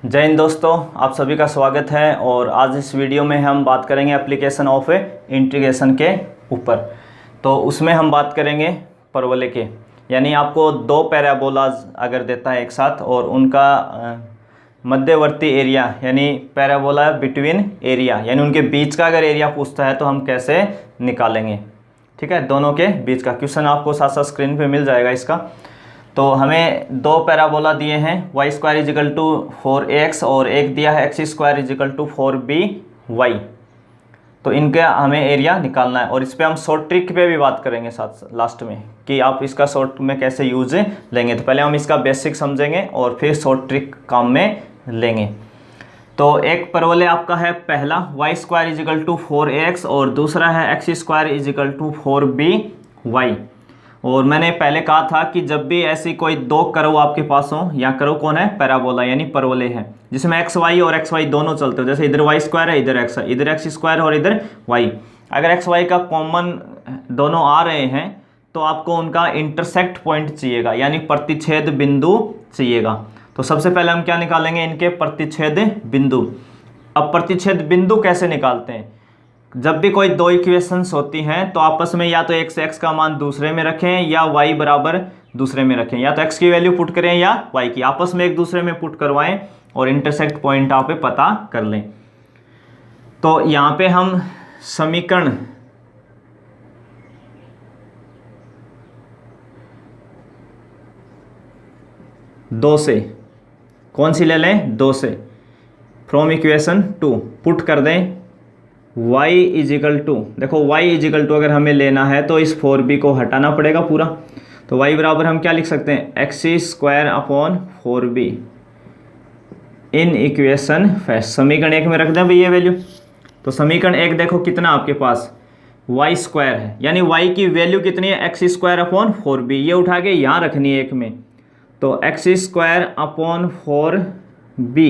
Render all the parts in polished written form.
जय हिंद दोस्तों, आप सभी का स्वागत है। और आज इस वीडियो में हम बात करेंगे एप्लीकेशन ऑफ इंटीग्रेशन के ऊपर। तो उसमें हम बात करेंगे परवलय के, यानी आपको दो पैराबोलाज अगर देता है एक साथ और उनका मध्यवर्ती एरिया यानी पैराबोला बिटवीन एरिया यानी उनके बीच का अगर एरिया पूछता है तो हम कैसे निकालेंगे। ठीक है, दोनों के बीच का क्वेश्चन आपको साथ साथ स्क्रीन पे मिल जाएगा इसका। तो हमें दो पैराबोला दिए हैं Y square equal to 4x और एक दिया है x square equal to 4by। तो इनका हमें एरिया निकालना है और इस पर हम शॉर्ट ट्रिक पे भी बात करेंगे साथ लास्ट में कि आप इसका शॉर्ट में कैसे यूज लेंगे। तो पहले हम इसका बेसिक समझेंगे और फिर शॉर्ट ट्रिक काम में लेंगे। तो एक परवलय आपका है पहला Y square equal to 4x और दूसरा है x square equal to 4by। और मैंने पहले कहा था कि जब भी ऐसी कोई दो कर्व आपके पास हो, या कर्व कौन है, पैराबोला यानी परवलय है जिसमें एक्स वाई और एक्स वाई दोनों चलते हो, जैसे इधर वाई स्क्वायर है इधर एक्स है, इधर एक्स स्क्वायर और इधर वाई। अगर एक्स वाई का कॉमन दोनों आ रहे हैं तो आपको उनका इंटरसेक्ट पॉइंट चाहिएगा यानी प्रतिच्छेद बिंदु चाहिएगा। तो सबसे पहले हम क्या निकालेंगे, इनके प्रतिच्छेद बिंदु। अब प्रतिच्छेद बिंदु कैसे निकालते हैं, जब भी कोई दो इक्वेशंस होती हैं तो आपस में या तो एक से x का मान दूसरे में रखें या y बराबर दूसरे में रखें, या तो x की वैल्यू पुट करें या y की, आपस में एक दूसरे में पुट करवाएं और इंटरसेक्ट पॉइंट आप पता कर लें। तो यहाँ पे हम समीकरण दो से कौन सी ले लें, दो से फ्रॉम इक्वेशन 2 पुट कर दें y इजिकल टू, देखो y इजिकल टू अगर हमें लेना है तो इस 4b को हटाना पड़ेगा पूरा। तो y बराबर हम क्या लिख सकते हैं, x square upon 4b in equation first. समीकरण एक में रख दें भाई ये वैल्यू। तो समीकरण एक देखो कितना आपके पास y स्क्वायर है, यानी y की वैल्यू कितनी है, एक्स स्क्वायर अपॉन 4b, ये उठा के यहाँ रखनी है एक में। तो एक्स स्क्वायर अपॉन 4b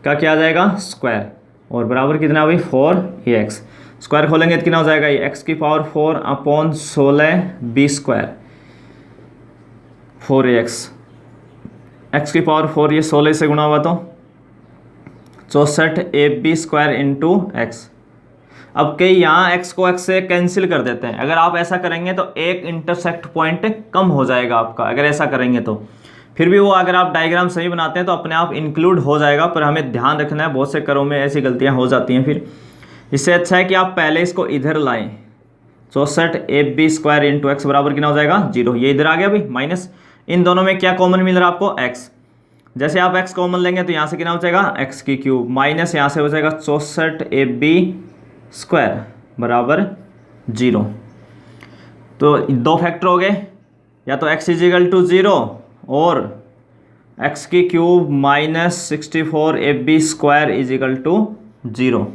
का क्या आ जाएगा, स्क्वायर, और बराबर कितना भाई 4x। स्क्वायर खोलेंगे तो कितना हो जाएगा, ये x की power 4 upon 16b square 4x। x की पावर 4 ये 16 से गुणा हुआ तो 64ab स्क्वायर इंटू एक्स। अब कई यहाँ x को x से कैंसिल कर देते हैं, अगर आप ऐसा करेंगे तो एक इंटरसेक्ट पॉइंट कम हो जाएगा आपका, अगर ऐसा करेंगे तो। फिर भी वो अगर आप डायग्राम सही बनाते हैं तो अपने आप इंक्लूड हो जाएगा, पर हमें ध्यान रखना है बहुत से कर्वों में ऐसी गलतियां हो जाती हैं। फिर इससे अच्छा है कि आप पहले इसको इधर लाएं, 64ab स्क्वायर इंटू एक्स बराबर कितना हो जाएगा, 0। ये इधर आ गया भाई माइनस, इन दोनों में क्या कॉमन मिल रहा है आपको, x। जैसे आप x कॉमन लेंगे तो यहाँ से कितना हो जाएगा, एक्स की क्यूब माइनस यहाँ से हो जाएगा 64ab स्क्वायर बराबर 0। तो दो फैक्टर हो गए, या तो x इजिकल टू 0 और x की cube minus 64ab square equal to 0।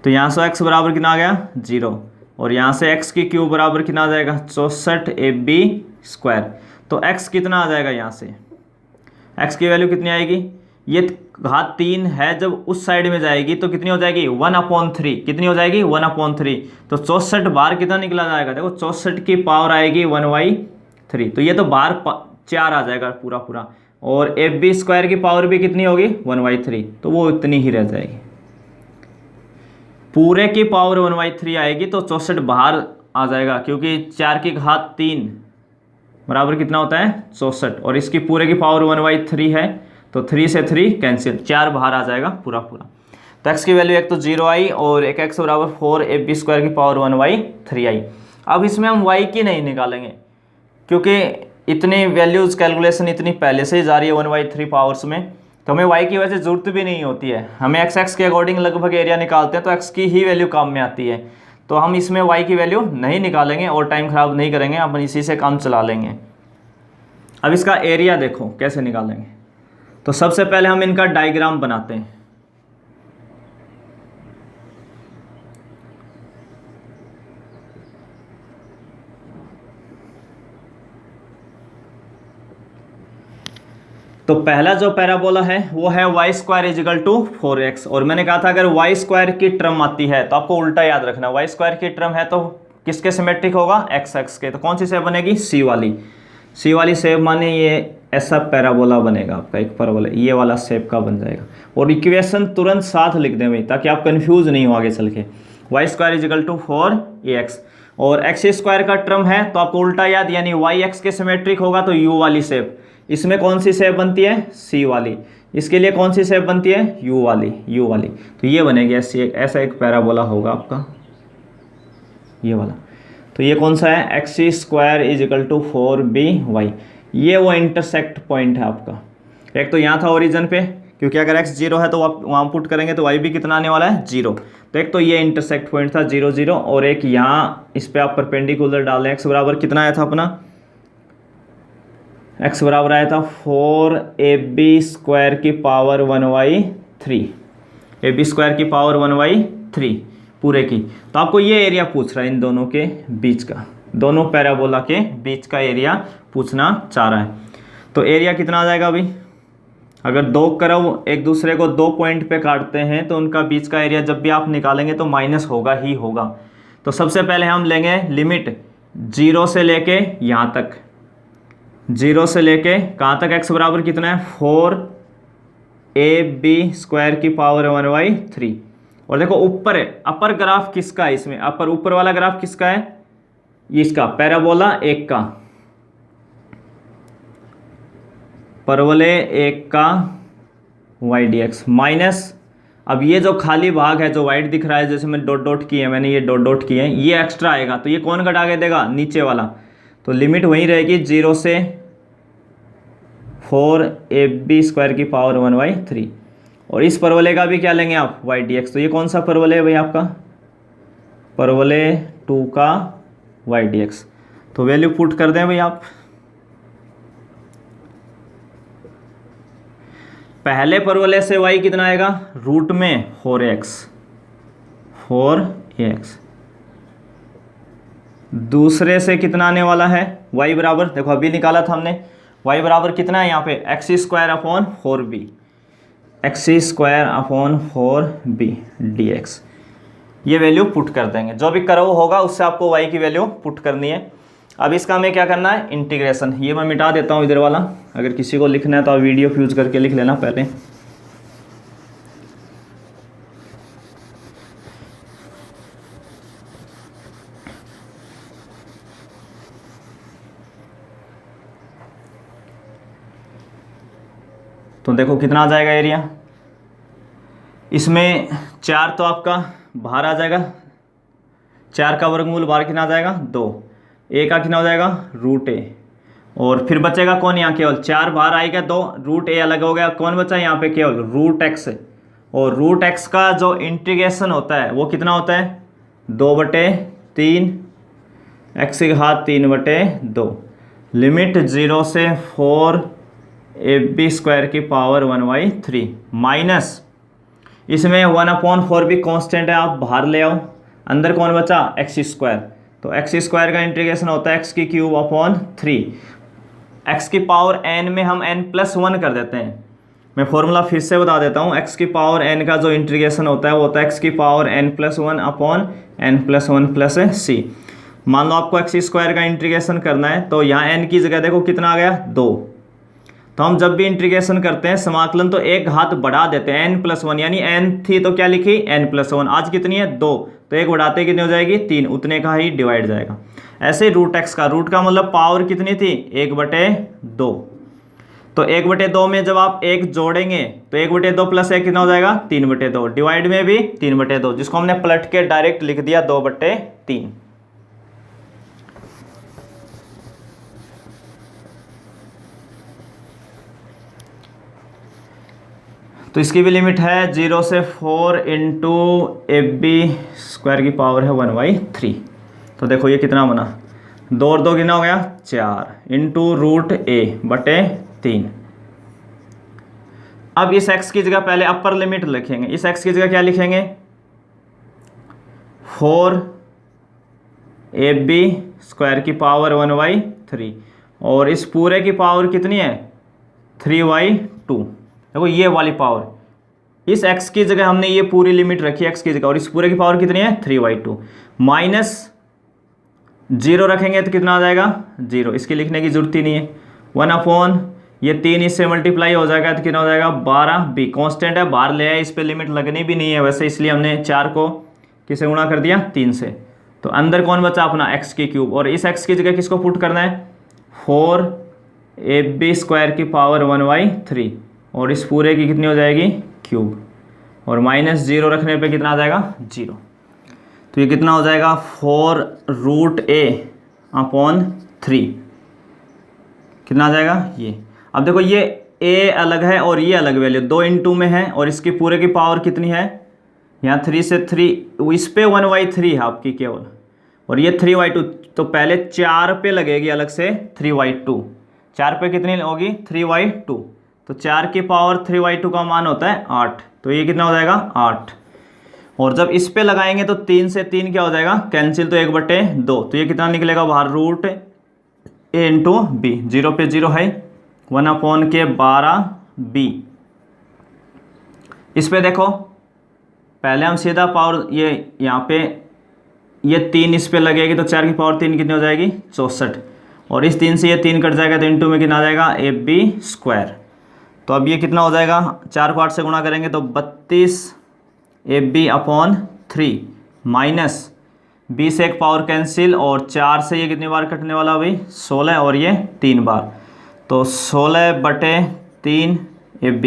तो यहाँ से x बराबर कितना आ गया, 0, और यहाँ से x की क्यूब बराबर कितना आ जाएगा, 64ab स्क्वायर। तो x कितना आ जाएगा, यहाँ से x की वैल्यू कितनी आएगी, ये घात 3 है, जब उस साइड में जाएगी तो कितनी हो जाएगी, 1/3। कितनी हो जाएगी, 1/3। तो 64 बाहर कितना निकला जाएगा, देखो 64 की पावर आएगी 1/3, तो ये तो बाहर 4 आ जाएगा पूरा पूरा, और ab स्क्वायर की पावर भी कितनी होगी, 1/3, तो वो इतनी ही रह जाएगी। पूरे की पावर 1/3 आएगी तो 64 बाहर आ जाएगा, क्योंकि 4 की घात 3 बराबर कितना होता है, 64, और इसकी पूरे की पावर 1/3 है, तो 3 से 3 कैंसिल, 4 बाहर आ जाएगा पूरा पूरा। तो x की वैल्यू एक तो 0 आई और एक x बराबर 4ab स्क्वायर की पावर 1/3 आई। अब इसमें हम y की नहीं निकालेंगे, क्योंकि इतनी वैल्यूज कैलकुलेशन इतनी पहले से ही जा रही है 1/3 पावर्स में, तो हमें y की वजह से जरूरत भी नहीं होती है। हमें x के अकॉर्डिंग लगभग एरिया निकालते हैं तो x की ही वैल्यू काम में आती है, तो हम इसमें y की वैल्यू नहीं निकालेंगे और टाइम खराब नहीं करेंगे, अपन इसी से काम चला लेंगे। अब इसका एरिया देखो कैसे निकालेंगे। तो सबसे पहले हम इनका डायग्राम बनाते हैं। तो पहला जो पैराबोला है वो है Y square equal to 4x, और मैंने कहा था अगर वाई स्क्वायर की टर्म आती है तो आपको उल्टा याद रखना, वाई स्क्वायर की टर्म है तो किसके सिमेट्रिक होगा, एक्स एक्स के। तो कौन सी शेप बनेगी, सी वाली। सी वाली शेप माने ये ऐसा पैराबोला बनेगा आपका, एक पैराबोला ये वाला शेप का बन जाएगा। और इक्वेशन तुरंत साथ लिख दें भाई, ताकि आप कंफ्यूज नहीं हो आगे चल के। Y square equal to 4ax, और एक्स स्क्वायर का टर्म है तो आपको उल्टा याद, यानी वाई एक्स के सिमेट्रिक होगा तो यू वाली शेप। इसमें कौन सी शेप बनती है, सी वाली। इसके लिए कौन सी शेप बनती है, यू वाली, यू वाली। तो ये बनेगी ऐसा एक पैराबोला होगा आपका, ये वाला। तो ये कौन सा है, x square equal to 4by। ये वो इंटरसेक्ट पॉइंट है आपका। एक तो यहाँ था ओरिजिन पे, क्योंकि अगर x 0 है तो आप वहाँ पुट करेंगे तो y भी कितना आने वाला है, 0। तो एक तो ये इंटरसेक्ट पॉइंट था 0 0, और एक यहाँ इस पे आप परपेंडिकुलर डाल दें। x बराबर कितना आया था अपना, x बराबर आया था 4ab स्क्वायर की पावर 1/3, ab स्क्वायर की पावर 1/3 पूरे की। तो आपको ये एरिया पूछ रहा है इन दोनों के बीच का, दोनों पैराबोला के बीच का एरिया पूछना चाह रहा है। तो एरिया कितना आ जाएगा अभी, अगर दो कर्व एक दूसरे को 2 पॉइंट पे काटते हैं तो उनका बीच का एरिया जब भी आप निकालेंगे तो माइनस होगा ही होगा। तो सबसे पहले हम लेंगे लिमिट 0 से लेके यहाँ तक, 0 से लेके कहाँ तक, x बराबर कितना है 4ab स्क्वायर की पावर 1/3। और देखो ऊपर है, अपर ग्राफ किसका है इसमें, अपर ऊपर वाला ग्राफ किसका है, इसका पैराबोला 1 का, परवलय 1 का y dx माइनस, अब ये जो खाली भाग है जो वाइट दिख रहा है, जैसे मैंने डॉट डॉट किए, मैंने ये डॉट डॉट किए हैं, ये एक्स्ट्रा आएगा। तो ये कौन घटा के देगा, नीचे वाला। तो लिमिट वही रहेगी 0 से 4ab स्क्वायर की पावर 1/3। और इस परवलय का भी क्या लेंगे आप, y dx। तो ये कौन सा परवलय है भाई आपका, परवलय 2 का y dx। तो वैल्यू पुट कर दें भाई आप। पहले परवलय से y कितना आएगा, रूट में 4x, दूसरे से कितना आने वाला है, y बराबर, देखो अभी निकाला था हमने, y बराबर कितना है यहाँ पे, x square upon 4b, x square upon 4b dx। ये वैल्यू पुट कर देंगे, जो भी कर्व होगा उससे आपको y की वैल्यू पुट करनी है। अब इसका हमें क्या करना है, इंटीग्रेशन। ये मैं मिटा देता हूँ इधर वाला, अगर किसी को लिखना है तो आप वीडियो फ्यूज करके लिख लेना पहले। तो देखो कितना आ जाएगा एरिया, इसमें 4 तो आपका बाहर आ जाएगा, 4 का वर्गमूल बाहर कितना आ जाएगा, 2, a का कितना हो जाएगा, रूट a, और फिर बचेगा कौन यहाँ, केवल 4 बाहर आएगा, 2 रूट a अलग हो गया, कौन बचा यहाँ पे, केवल रूट x। और रूट x का जो इंटीग्रेशन होता है वो कितना होता है, 2/3 x की घात 3/2, लिमिट 0 से 4ab स्क्वायर की पावर 1/3 माइनस, इसमें 1/4 भी कांस्टेंट है, आप बाहर ले आओ, अंदर कौन बचा, एक्स स्क्वायर। तो एक्स स्क्वायर का इंटीग्रेशन होता है x³ 3, x की पावर n में हम n+1 कर देते हैं। मैं फॉर्मूला फिर से बता देता हूँ, x की पावर n का जो इंटीग्रेशन होता है वो होता है x की power n+1 upon n+1 c। मान लो आपको एक्स स्क्वायर का इंटीग्रेशन करना है, तो यहाँ n की जगह देखो कितना आ गया, 2। तो हम जब भी इंटीग्रेशन करते हैं समाकलन तो एक घात बढ़ा देते हैं, n+1, यानी n थी तो क्या लिखी, n+1, आज कितनी है, 2, तो एक बढ़ाते कितनी हो जाएगी, 3, उतने का ही डिवाइड जाएगा। ऐसे रूट x का, रूट का मतलब पावर कितनी थी, 1/2। तो 1/2 में जब आप 1 जोड़ेंगे तो 1/2 प्लस 1 कितना हो जाएगा, 3/2, डिवाइड में भी 3/2, जिसको हमने पलट के डायरेक्ट लिख दिया 2/3। तो इसकी भी लिमिट है 0 से 4 इंटू ab स्क्वायर की पावर है 1/3। तो देखो ये कितना बना, 2 और 2 कितना हो गया, 4 इंटू रूट a/3। अब इस x की जगह पहले अपर लिमिट लिखेंगे, इस x की जगह क्या लिखेंगे, 4ab स्क्वायर की पावर 1/3, और इस पूरे की पावर कितनी है, 3/2। देखो ये वाली पावर, इस x की जगह हमने ये पूरी लिमिट रखी x की जगह, और इस पूरे की पावर कितनी है, 3/2, माइनस 0 रखेंगे तो कितना आ जाएगा, 0, इसकी लिखने की जरूरत ही नहीं है, 1/, ये 3 इससे मल्टीप्लाई हो जाएगा तो कितना हो जाएगा 12b। कांस्टेंट है, बाहर ले आए, इस पे लिमिट लगनी भी नहीं है वैसे, इसलिए हमने 4 को किसे गुणा कर दिया 3 से। तो अंदर कौन बचा अपना x की क्यूब, और इस x की जगह किसको पुट करना है 4ab² की पावर 1/3, और इस पूरे की कितनी हो जाएगी क्यूब, और -0 रखने पे कितना आ जाएगा 0। तो ये कितना हो जाएगा 4√a/3 कितना आ जाएगा ये। अब देखो ये a अलग है और ये अलग वैल्यू 2 × में है, और इसकी पूरे की पावर कितनी है यहाँ 3 से 3, इस पे 1/3 है आपकी केवल, और ये 3/2। तो पहले 4 पे लगेगी अलग से 3/2, 4 पे कितनी होगी 3/2, तो 4 की पावर 3/2 का मान होता है 8, तो ये कितना हो जाएगा 8। और जब इस पे लगाएंगे तो 3 से 3 क्या हो जाएगा कैंसिल, तो 1/2, तो ये कितना निकलेगा बाहर √a × b, 0 पे 0 है 1/12b। इस पे देखो पहले हम सीधा पावर ये यहाँ पे ये 3 इस पे लगेगी तो 4 की पावर 3 कितनी हो जाएगी 64, और इस 3 से ये 3 कट जाएगा तो इनटू में कितना आ जाएगा ab²। तो अब ये कितना हो जाएगा 4 को 8 से गुणा करेंगे तो 32ab/3 माइनस 20 से एक पावर कैंसिल, और 4 से ये कितनी बार कटने वाला भाई 16, और ये 3 बार, तो 16/3 ab।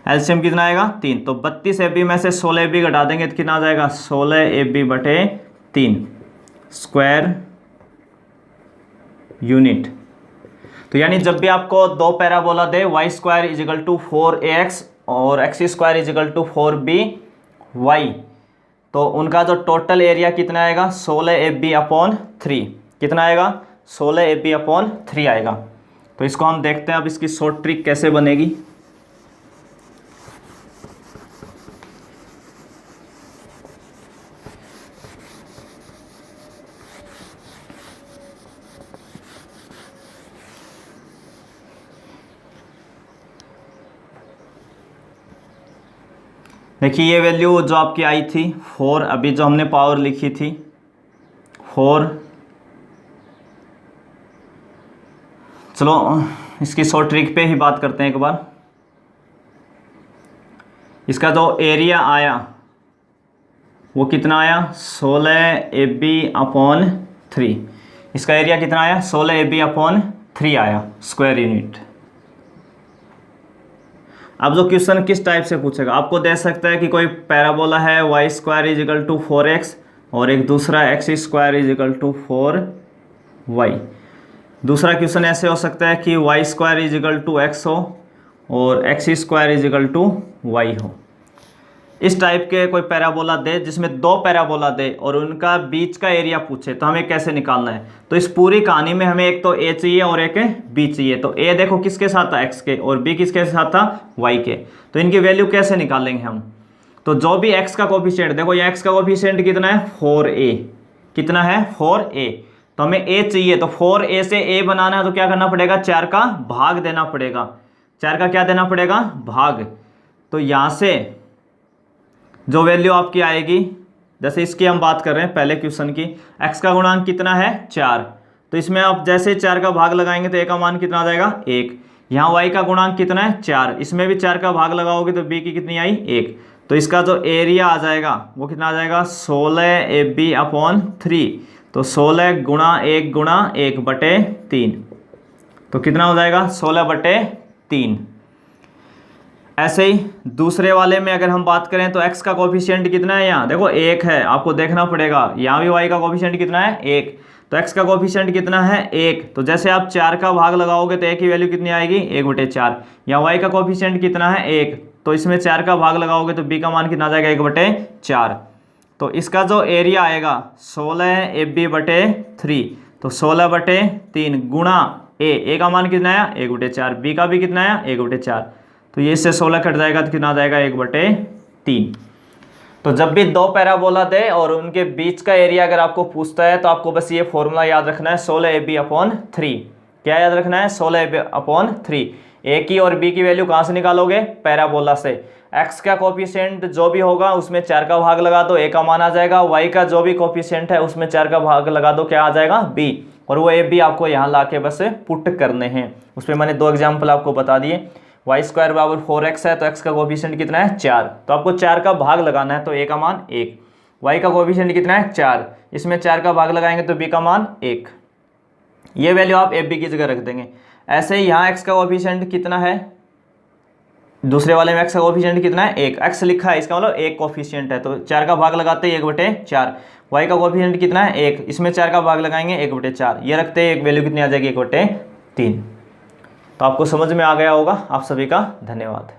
एलसीएम कितना आएगा 3, तो 32 ab में से 16 ab घटा देंगे तो कितना आ जाएगा 16ab/3 स्क्वायर यूनिट। तो यानी जब भी आपको दो पैराबोला दे y² = 4ax और x² = 4by, तो उनका जो टोटल एरिया कितना आएगा 16ab/3 कितना आएगा 16ab/3 आएगा। तो इसको हम देखते हैं अब इसकी शॉर्ट ट्रिक कैसे बनेगी। देखिए ये वैल्यू जो आपकी आई थी 4, अभी जो हमने पावर लिखी थी 4, चलो इसकी शॉर्ट ट्रिक पे ही बात करते हैं एक बार। इसका जो एरिया आया वो कितना आया 16ab/3, इसका एरिया कितना आया 16ab/3 आया स्क्वायर यूनिट। अब जो क्वेश्चन किस टाइप से पूछेगा, आपको दे सकता है कि कोई पैराबोला है y² = 4x और एक दूसरा x² = 4y। दूसरा क्वेश्चन ऐसे हो सकता है कि y² = x हो और x² = y हो। इस टाइप के कोई पैराबोला दे जिसमें दो पैराबोला दे और उनका बीच का एरिया पूछे तो हमें कैसे निकालना है। तो इस पूरी कहानी में हमें एक तो a चाहिए और एक b चाहिए। तो a देखो किसके साथ था x के, और b किसके साथ था y के। तो इनकी वैल्यू कैसे निकालेंगे हम। तो जो भी x का कोफिशिएंट, देखो ये x का कोफिशिएंट कितना है 4a, कितना है 4a। तो हमें a चाहिए, तो 4a से a बनाना है तो क्या करना पड़ेगा 4 का भाग देना पड़ेगा। 4 का क्या देना पड़ेगा भाग। तो यहाँ से जो वैल्यू आपकी आएगी, जैसे इसकी हम बात कर रहे हैं पहले क्वेश्चन की, x का गुणांक कितना है 4, तो इसमें आप जैसे 4 का भाग लगाएंगे तो a का मान कितना आ जाएगा 1। यहाँ y का गुणांक कितना है 4, इसमें भी 4 का भाग लगाओगे तो b की कितनी आई 1। तो इसका जो एरिया आ जाएगा वो कितना आ जाएगा 16ab/3, तो 16 गुणा 1 गुणा 1/3, तो कितना हो जाएगा 16/3। ऐसे ही दूसरे वाले में अगर हम बात करें तो x का कोफिशिएंट कितना है, यहाँ देखो 1 है, आपको देखना पड़ेगा। यहाँ भी y का कोफिशिएंट कितना है 1, तो x का कोफिशिएंट कितना है 1। तो जैसे आप 4 का भाग लगाओगे तो a की वैल्यू कितनी आएगी 1/4। यहाँ y का कोफिशिएंट कितना है 1, तो इसमें 4 का भाग लगाओगे तो b का मान कितना आ जाएगा 1/4। तो इसका जो एरिया आएगा 16ab/3, तो 16/3 गुणा a का मान कितना आया 1/4, b का भी कितना आया 1/4। तो ये इससे 16 कट जाएगा तो कितना आ जाएगा 1/3। तो जब भी दो पैराबोला दे और उनके बीच का एरिया अगर आपको पूछता है तो आपको बस ये फॉर्मूला याद रखना है 16ab/3। क्या याद रखना है 16ab/3। a की और b की वैल्यू कहाँ से निकालोगे पैराबोला से। x का कोफिशिएंट जो भी होगा उसमें 4 का भाग लगा दो, a का मान आ जाएगा। y का जो भी कोफिशिएंट है उसमें 4 का भाग लगा दो, क्या आ जाएगा b। और वो ए बी आपको यहाँ ला के बस पुट करने हैं। उस पर मैंने 2 एग्जाम्पल आपको बता दिए। वाई स्क्वायर बराबर 4x है, तो x का कोफिशिएंट कितना है 4, तो आपको 4 का भाग लगाना है, तो a का मान 1। y का कोफिशिएंट कितना है 4, इसमें 4 का भाग लगाएंगे तो b का मान 1। ये वैल्यू आप ए बी की जगह रख देंगे। ऐसे ही यहाँ x का कोफिशिएंट कितना है, दूसरे वाले में x का कोफिशिएंट कितना है 1, x लिखा है इसका मतलब 1 कोफिशिएंट है, तो 4 का भाग लगाते हैं 1/4। y का कोफिशिएंट कितना है 1, इसमें 4 का भाग लगाएंगे 1/4, ये रखते हैं एक वैल्यू कितनी आ जाएगी 1/3। तो आपको समझ में आ गया होगा। आप सभी का धन्यवाद।